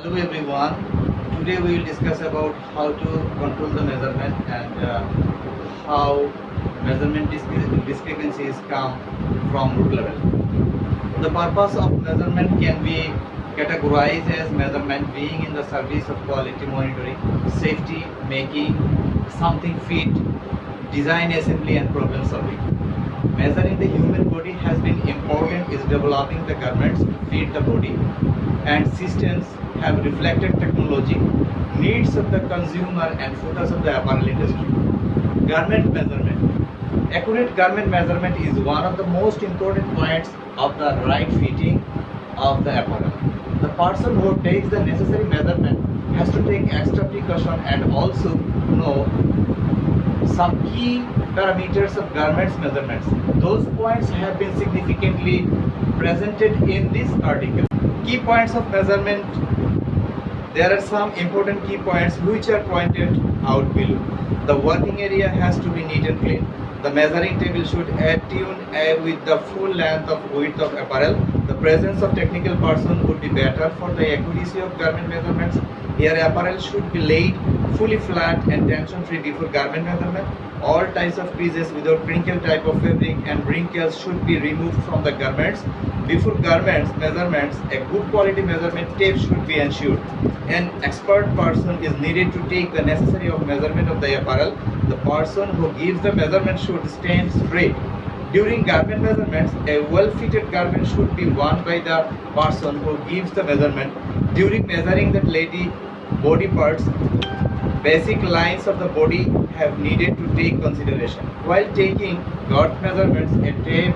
Hello everyone. Today we will discuss about how to control the measurement and how measurement discrepancies come from root level. The purpose of measurement can be categorized as measurement being in the service of quality monitoring, safety, making something fit, design assembly and problem solving. Measuring the human body has been important is developing the garments to fit the body and systems have reflected technology, needs of the consumer and focus of the apparel industry. Garment measurement. Accurate garment measurement is one of the most important points of the right fitting of the apparel. The person who takes the necessary measurement has to take extra precaution and also know some key parameters of garments measurements. Those points have been significantly presented in this article. Key points of measurement. There are some important key points which are pointed out below. The working area has to be neat and clean. The measuring table should attune with the full length of width of apparel. The presence of technical person would be better for the accuracy of garment measurements. Here apparel should be laid fully flat and tension free before garment measurement. All types of creases without crinkle type of fabric and wrinkles should be removed from the garments. Before garments measurements, a good quality measurement tape should be ensured. An expert person is needed to take the necessary of measurement of the apparel. The person who gives the measurement should stand straight. During garment measurements, a well-fitted garment should be worn by the person who gives the measurement. During measuring that lady body parts, basic lines of the body have needed to take consideration. While taking girth measurements, a tape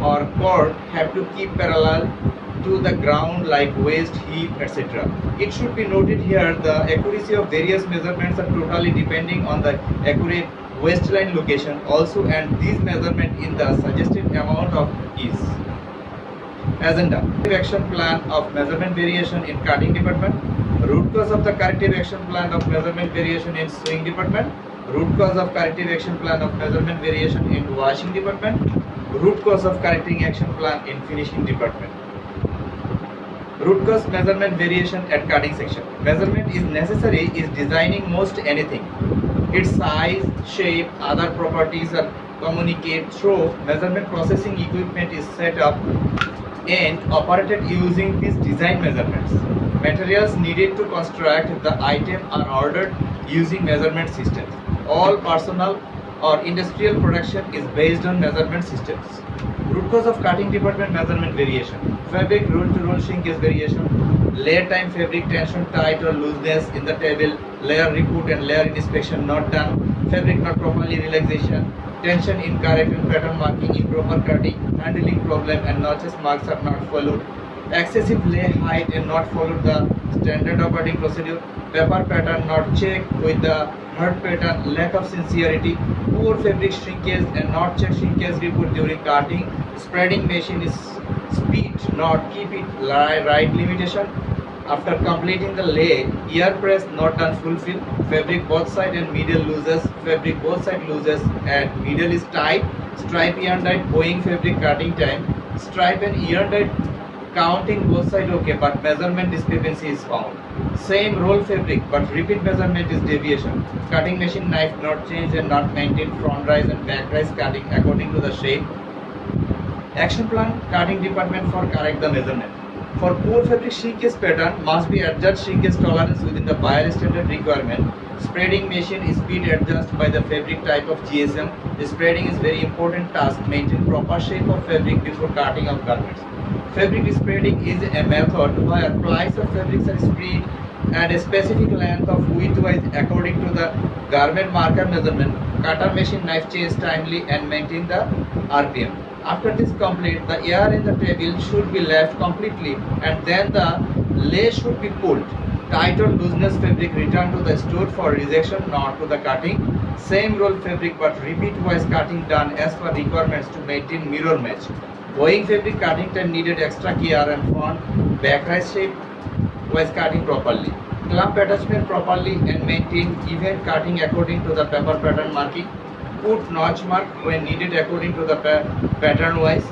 or cord have to keep parallel to the ground like waist, hip, etc. It should be noted here the accuracy of various measurements are totally depending on the accurate waistline location also and these measurement in the suggested amount of ease. Agenda. Action plan of measurement variation in cutting department. Root cause of the corrective action plan of measurement variation in sewing department. Root cause of corrective action plan of measurement variation in washing department. Root cause of correcting action plan in finishing department. Root cause measurement variation at cutting section. Measurement is necessary is designing most anything. Its size, shape, other properties are communicated through measurement processing equipment is set up and operated using these design measurements. Materials needed to construct the item are ordered using measurement systems. All personal or industrial production is based on measurement systems. Root cause of cutting department measurement variation. Fabric roll to roll shrinkage variation. Layer time fabric tension tight or looseness in the table. Layer report and layer inspection not done. Fabric not properly relaxation. Tension incorrect and pattern marking improper cutting. Handling problem and notches marks are not followed. Excessive lay height and not followed the standard operating procedure. Paper pattern not checked with the hurt pattern. Lack of sincerity. Poor fabric shrinkage and not check shrinkage report during cutting. Spreading machine is speed not keep it right limitation. After completing the lay, ear press not done fulfill. Fabric both side and middle loses. Fabric both side loses and middle is tight. Stripe yarn tight bowing fabric cutting time. Stripe and yarn tight counting both side okay but measurement discrepancy is found. Same roll fabric but repeat measurement is deviation. Cutting machine knife not change and not maintain front rise and back rise cutting according to the shape. Action plan cutting department for correct the measurement. For poor fabric shrinkage pattern must be adjust shrinkage tolerance within the buyer standard requirement. Spreading machine speed adjust by the fabric type of GSM. The spreading is very important task. Maintain proper shape of fabric before cutting of garments. Fabric spreading is a method where plies of fabrics are spread at a specific length of widthwise according to the garment marker measurement. Cutter machine knife change timely and maintain the RPM. After this complete, the air in the table should be left completely and then the lay should be pulled. Tight or looseness fabric return to the store for rejection not to the cutting. Same roll fabric but repeat wise cutting done as per requirements to maintain mirror match. Bowing fabric cutting time needed extra care and front back rise shape wise cutting properly. Clamp attachment properly and maintain even cutting according to the paper pattern marking. Put notch mark when needed according to the pattern wise.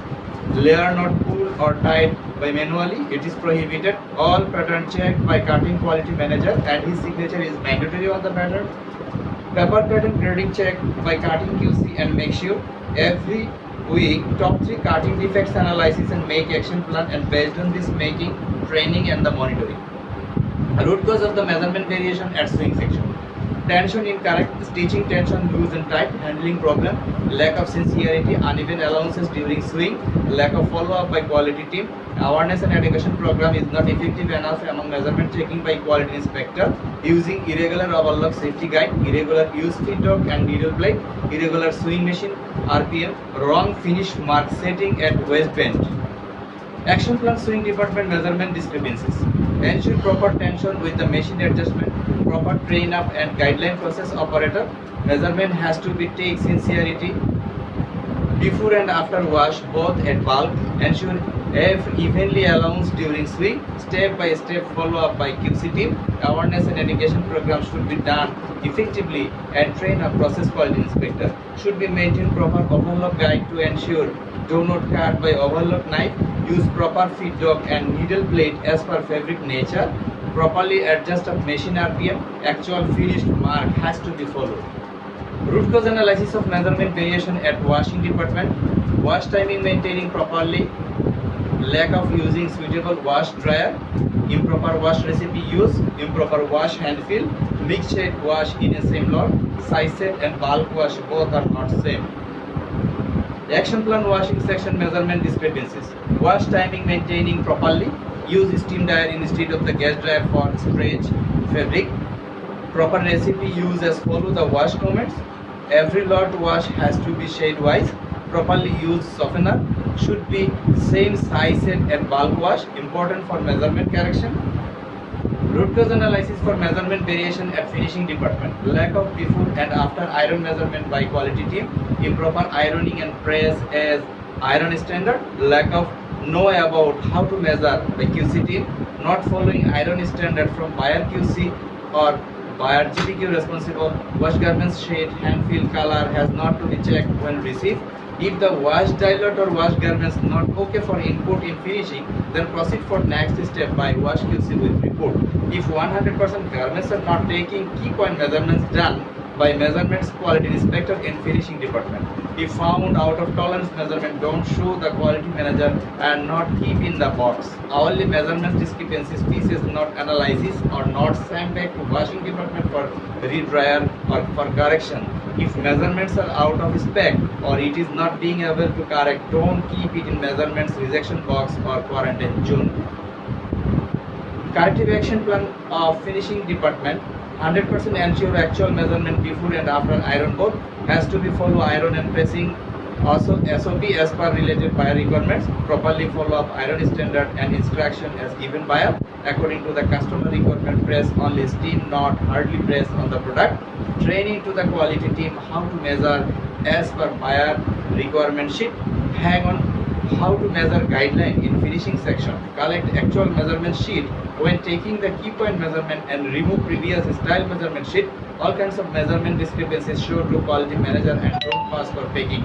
Layer not put pulled or tied by manually, it is prohibited. All pattern checked by cutting quality manager and his signature is mandatory on the pattern. Paper pattern grading check by cutting QC and make sure every week top 3 cutting defects analysis and make action plan, and based on this making training and the monitoring. Root cause of the measurement variation at swing section. Tension incorrect stitching, tension loose and tight, handling problem, lack of sincerity, uneven allowances during swing, lack of follow-up by quality team, awareness and education program is not effective enough among measurement checking by quality inspector, using irregular overlock safety guide, irregular use feed dog and needle blade, irregular swing machine, RPM, wrong finish mark setting at waist bend. Action plan swing department measurement discrepancies. Ensure proper tension with the machine adjustment, proper train up and guideline process operator. Measurement has to be take sincerity before and after wash both at bulk. Ensure evenly allowance during swing. Step by step follow up by QC team. Awareness and education program should be done effectively and train a process quality inspector. Should be maintain proper overlock guide to ensure do not cut by overlock knife. Use proper feed dog and needle blade as per fabric nature. Properly adjust of machine RPM. Actual finished mark has to be followed. Root cause analysis of measurement variation at washing department. Wash timing maintaining properly. Lack of using suitable wash dryer. Improper wash recipe use. Improper wash hand fill. Mixed shade wash in a same lot. Size set and bulk wash both are not same. Action plan washing section measurement discrepancies. Wash timing maintaining properly. Use steam dryer instead of the gas dryer for stretch fabric. Proper recipe use as follow the wash comments. Every lot wash has to be shade wise. Properly use softener. Should be same size set and bulk wash. Important for measurement correction. Root cause analysis for measurement variation at finishing department. Lack of before and after iron measurement by quality team. Improper ironing and press as iron standard. Lack of know about how to measure by QC team. Not following iron standard from buyer QC or buyer GPQ responsible. Wash garments shade, hand feel, color has not to be checked when received. If the wash dilute or wash garments not okay for input in finishing, then proceed for next step by wash QC with report. If 100% garments are not taking key point measurements done by measurements quality inspector in finishing department. If found out of tolerance measurement, don't show the quality manager and not keep in the box. Hourly measurements discrepancies pieces not analysis or not sent back to washing department for redryer or for correction. If measurements are out of spec or it is not being able to correct, don't keep it in measurements rejection box or quarantine zone. Corrective action plan of finishing department. 100% ensure actual measurement before and after iron both has to be follow iron and pressing. Also SOP as per related buyer requirements. Properly follow up iron standard and instruction as given buyer. According to the customer requirement, press only steam, not hardly press on the product. Training to the quality team how to measure as per buyer requirement sheet. Hang on how to measure guideline in finishing section. Collect actual measurement sheet when taking the key point measurement and remove previous style measurement sheet. All kinds of measurement discrepancies show to quality manager and don't pass for taking.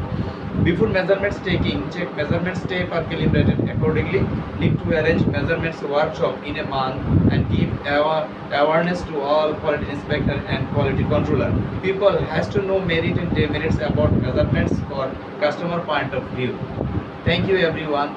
Before measurements taking, check measurements tape are calibrated accordingly. Need to arrange measurements workshop in a month and give awareness to all quality inspector and quality controller. People has to know merit and demerits about measurements for customer point of view. Thank you everyone.